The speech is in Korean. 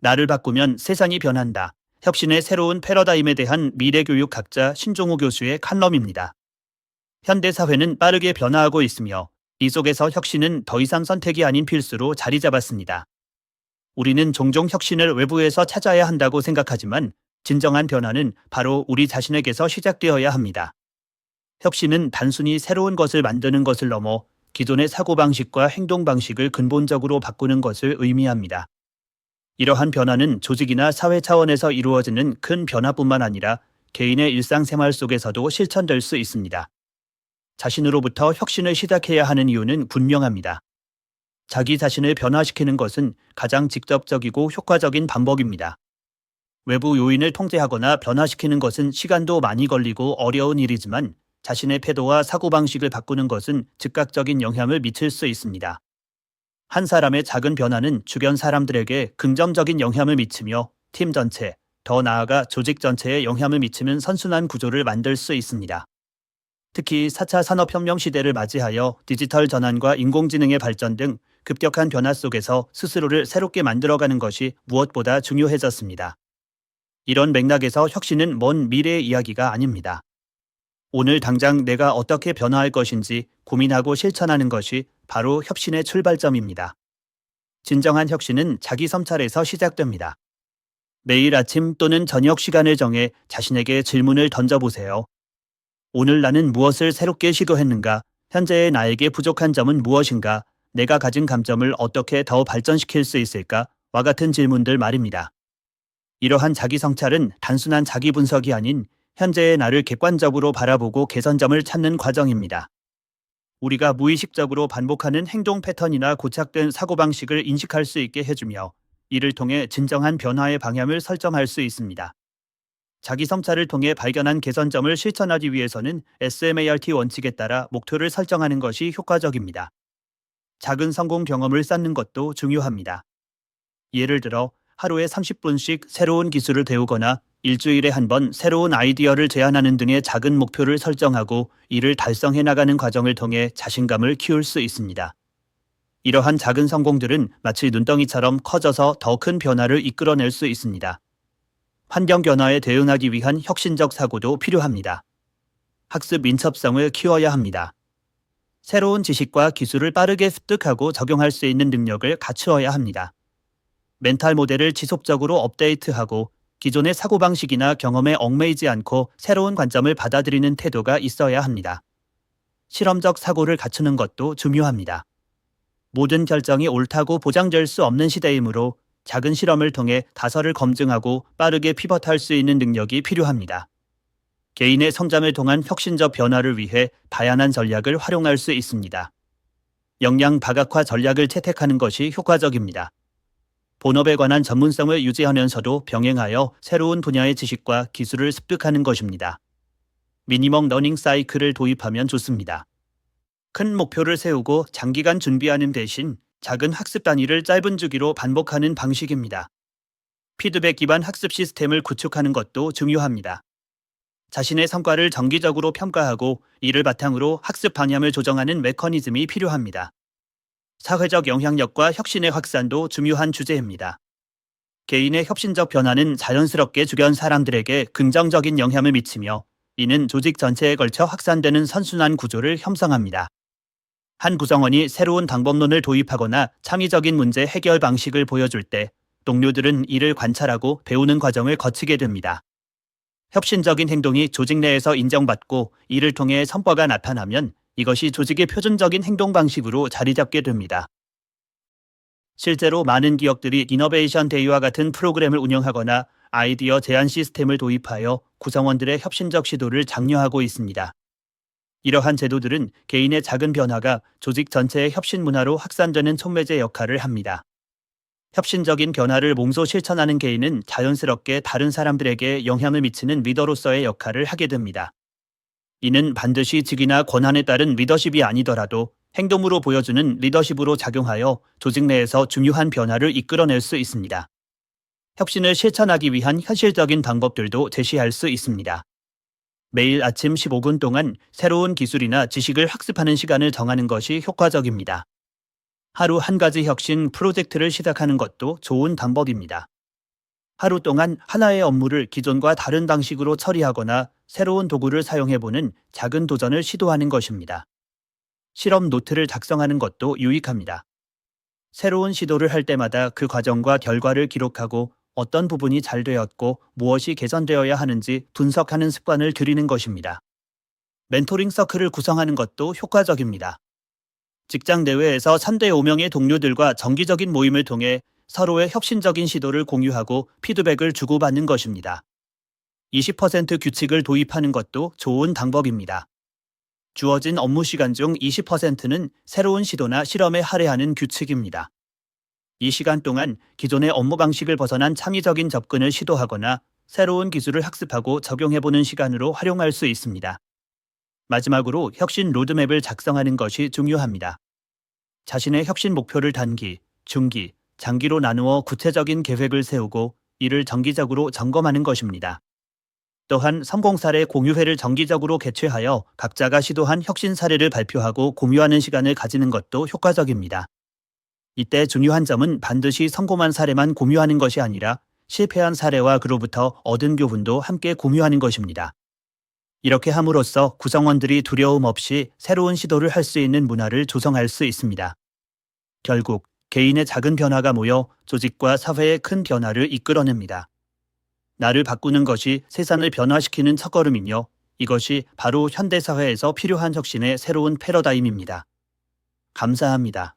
나를 바꾸면 세상이 변한다. 혁신의 새로운 패러다임에 대한 미래교육 학자 신종우 교수의 칼럼입니다. 현대 사회는 빠르게 변화하고 있으며 이 속에서 혁신은 더 이상 선택이 아닌 필수로 자리 잡았습니다. 우리는 종종 혁신을 외부에서 찾아야 한다고 생각하지만 진정한 변화는 바로 우리 자신에게서 시작되어야 합니다. 혁신은 단순히 새로운 것을 만드는 것을 넘어 기존의 사고방식과 행동방식을 근본적으로 바꾸는 것을 의미합니다. 이러한 변화는 조직이나 사회 차원에서 이루어지는 큰 변화뿐만 아니라 개인의 일상생활 속에서도 실천될 수 있습니다. 자신으로부터 혁신을 시작해야 하는 이유는 분명합니다. 자기 자신을 변화시키는 것은 가장 직접적이고 효과적인 방법입니다. 외부 요인을 통제하거나 변화시키는 것은 시간도 많이 걸리고 어려운 일이지만 자신의 태도와 사고방식을 바꾸는 것은 즉각적인 영향을 미칠 수 있습니다. 한 사람의 작은 변화는 주변 사람들에게 긍정적인 영향을 미치며 팀 전체, 더 나아가 조직 전체에 영향을 미치는 선순환 구조를 만들 수 있습니다. 특히 4차 산업혁명 시대를 맞이하여 디지털 전환과 인공지능의 발전 등 급격한 변화 속에서 스스로를 새롭게 만들어가는 것이 무엇보다 중요해졌습니다. 이런 맥락에서 혁신은 먼 미래의 이야기가 아닙니다. 오늘 당장 내가 어떻게 변화할 것인지 고민하고 실천하는 것이 바로 혁신의 출발점입니다. 진정한 혁신은 자기 성찰에서 시작됩니다. 매일 아침 또는 저녁 시간을 정해 자신에게 질문을 던져보세요. 오늘 나는 무엇을 새롭게 시도했는가? 현재의 나에게 부족한 점은 무엇인가? 내가 가진 감점을 어떻게 더 발전시킬 수 있을까? 와 같은 질문들 말입니다. 이러한 자기 성찰은 단순한 자기 분석이 아닌 현재의 나를 객관적으로 바라보고 개선점을 찾는 과정입니다. 우리가 무의식적으로 반복하는 행동 패턴이나 고착된 사고방식을 인식할 수 있게 해주며 이를 통해 진정한 변화의 방향을 설정할 수 있습니다. 자기 성찰을 통해 발견한 개선점을 실천하기 위해서는 SMART 원칙에 따라 목표를 설정하는 것이 효과적입니다. 작은 성공 경험을 쌓는 것도 중요합니다. 예를 들어 하루에 30분씩 새로운 기술을 배우거나 일주일에 한 번 새로운 아이디어를 제안하는 등의 작은 목표를 설정하고 이를 달성해 나가는 과정을 통해 자신감을 키울 수 있습니다. 이러한 작은 성공들은 마치 눈덩이처럼 커져서 더 큰 변화를 이끌어낼 수 있습니다. 환경 변화에 대응하기 위한 혁신적 사고도 필요합니다. 학습 민첩성을 키워야 합니다. 새로운 지식과 기술을 빠르게 습득하고 적용할 수 있는 능력을 갖추어야 합니다. 멘탈 모델을 지속적으로 업데이트하고 기존의 사고방식이나 경험에 얽매이지 않고 새로운 관점을 받아들이는 태도가 있어야 합니다. 실험적 사고를 갖추는 것도 중요합니다. 모든 결정이 옳다고 보장될 수 없는 시대이므로 작은 실험을 통해 다설을 검증하고 빠르게 피벗할 수 있는 능력이 필요합니다. 개인의 성장을 통한 혁신적 변화를 위해 다양한 전략을 활용할 수 있습니다. 역량 박약화 전략을 채택하는 것이 효과적입니다. 본업에 관한 전문성을 유지하면서도 병행하여 새로운 분야의 지식과 기술을 습득하는 것입니다. 미니멈 러닝 사이클을 도입하면 좋습니다. 큰 목표를 세우고 장기간 준비하는 대신 작은 학습 단위를 짧은 주기로 반복하는 방식입니다. 피드백 기반 학습 시스템을 구축하는 것도 중요합니다. 자신의 성과를 정기적으로 평가하고 이를 바탕으로 학습 방향을 조정하는 메커니즘이 필요합니다. 사회적 영향력과 혁신의 확산도 중요한 주제입니다. 개인의 혁신적 변화는 자연스럽게 주변 사람들에게 긍정적인 영향을 미치며 이는 조직 전체에 걸쳐 확산되는 선순환 구조를 형성합니다. 한 구성원이 새로운 방법론을 도입하거나 창의적인 문제 해결 방식을 보여줄 때 동료들은 이를 관찰하고 배우는 과정을 거치게 됩니다. 혁신적인 행동이 조직 내에서 인정받고 이를 통해 성과가 나타나면 이것이 조직의 표준적인 행동 방식으로 자리 잡게 됩니다. 실제로 많은 기업들이 이너베이션 데이와 같은 프로그램을 운영하거나 아이디어 제안 시스템을 도입하여 구성원들의 혁신적 시도를 장려하고 있습니다. 이러한 제도들은 개인의 작은 변화가 조직 전체의 혁신 문화로 확산되는 촉매제 역할을 합니다. 혁신적인 변화를 몸소 실천하는 개인은 자연스럽게 다른 사람들에게 영향을 미치는 리더로서의 역할을 하게 됩니다. 이는 반드시 직위나 권한에 따른 리더십이 아니더라도 행동으로 보여주는 리더십으로 작용하여 조직 내에서 중요한 변화를 이끌어낼 수 있습니다. 혁신을 실천하기 위한 현실적인 방법들도 제시할 수 있습니다. 매일 아침 15분 동안 새로운 기술이나 지식을 학습하는 시간을 정하는 것이 효과적입니다. 하루 한 가지 혁신 프로젝트를 시작하는 것도 좋은 방법입니다. 하루 동안 하나의 업무를 기존과 다른 방식으로 처리하거나 새로운 도구를 사용해보는 작은 도전을 시도하는 것입니다. 실험 노트를 작성하는 것도 유익합니다. 새로운 시도를 할 때마다 그 과정과 결과를 기록하고 어떤 부분이 잘 되었고 무엇이 개선되어야 하는지 분석하는 습관을 들이는 것입니다. 멘토링 서클을 구성하는 것도 효과적입니다. 직장 내외에서 3대 5명의 동료들과 정기적인 모임을 통해 서로의 혁신적인 시도를 공유하고 피드백을 주고받는 것입니다. 20% 규칙을 도입하는 것도 좋은 방법입니다. 주어진 업무 시간 중 20%는 새로운 시도나 실험에 할애하는 규칙입니다. 이 시간 동안 기존의 업무 방식을 벗어난 창의적인 접근을 시도하거나 새로운 기술을 학습하고 적용해보는 시간으로 활용할 수 있습니다. 마지막으로 혁신 로드맵을 작성하는 것이 중요합니다. 자신의 혁신 목표를 단기, 중기, 장기로 나누어 구체적인 계획을 세우고 이를 정기적으로 점검하는 것입니다. 또한 성공 사례 공유회를 정기적으로 개최하여 각자가 시도한 혁신 사례를 발표하고 공유하는 시간을 가지는 것도 효과적입니다. 이때 중요한 점은 반드시 성공한 사례만 공유하는 것이 아니라 실패한 사례와 그로부터 얻은 교훈도 함께 공유하는 것입니다. 이렇게 함으로써 구성원들이 두려움 없이 새로운 시도를 할 수 있는 문화를 조성할 수 있습니다. 결국 개인의 작은 변화가 모여 조직과 사회의 큰 변화를 이끌어냅니다. 나를 바꾸는 것이 세상을 변화시키는 첫걸음이며 이것이 바로 현대사회에서 필요한 혁신의 새로운 패러다임입니다. 감사합니다.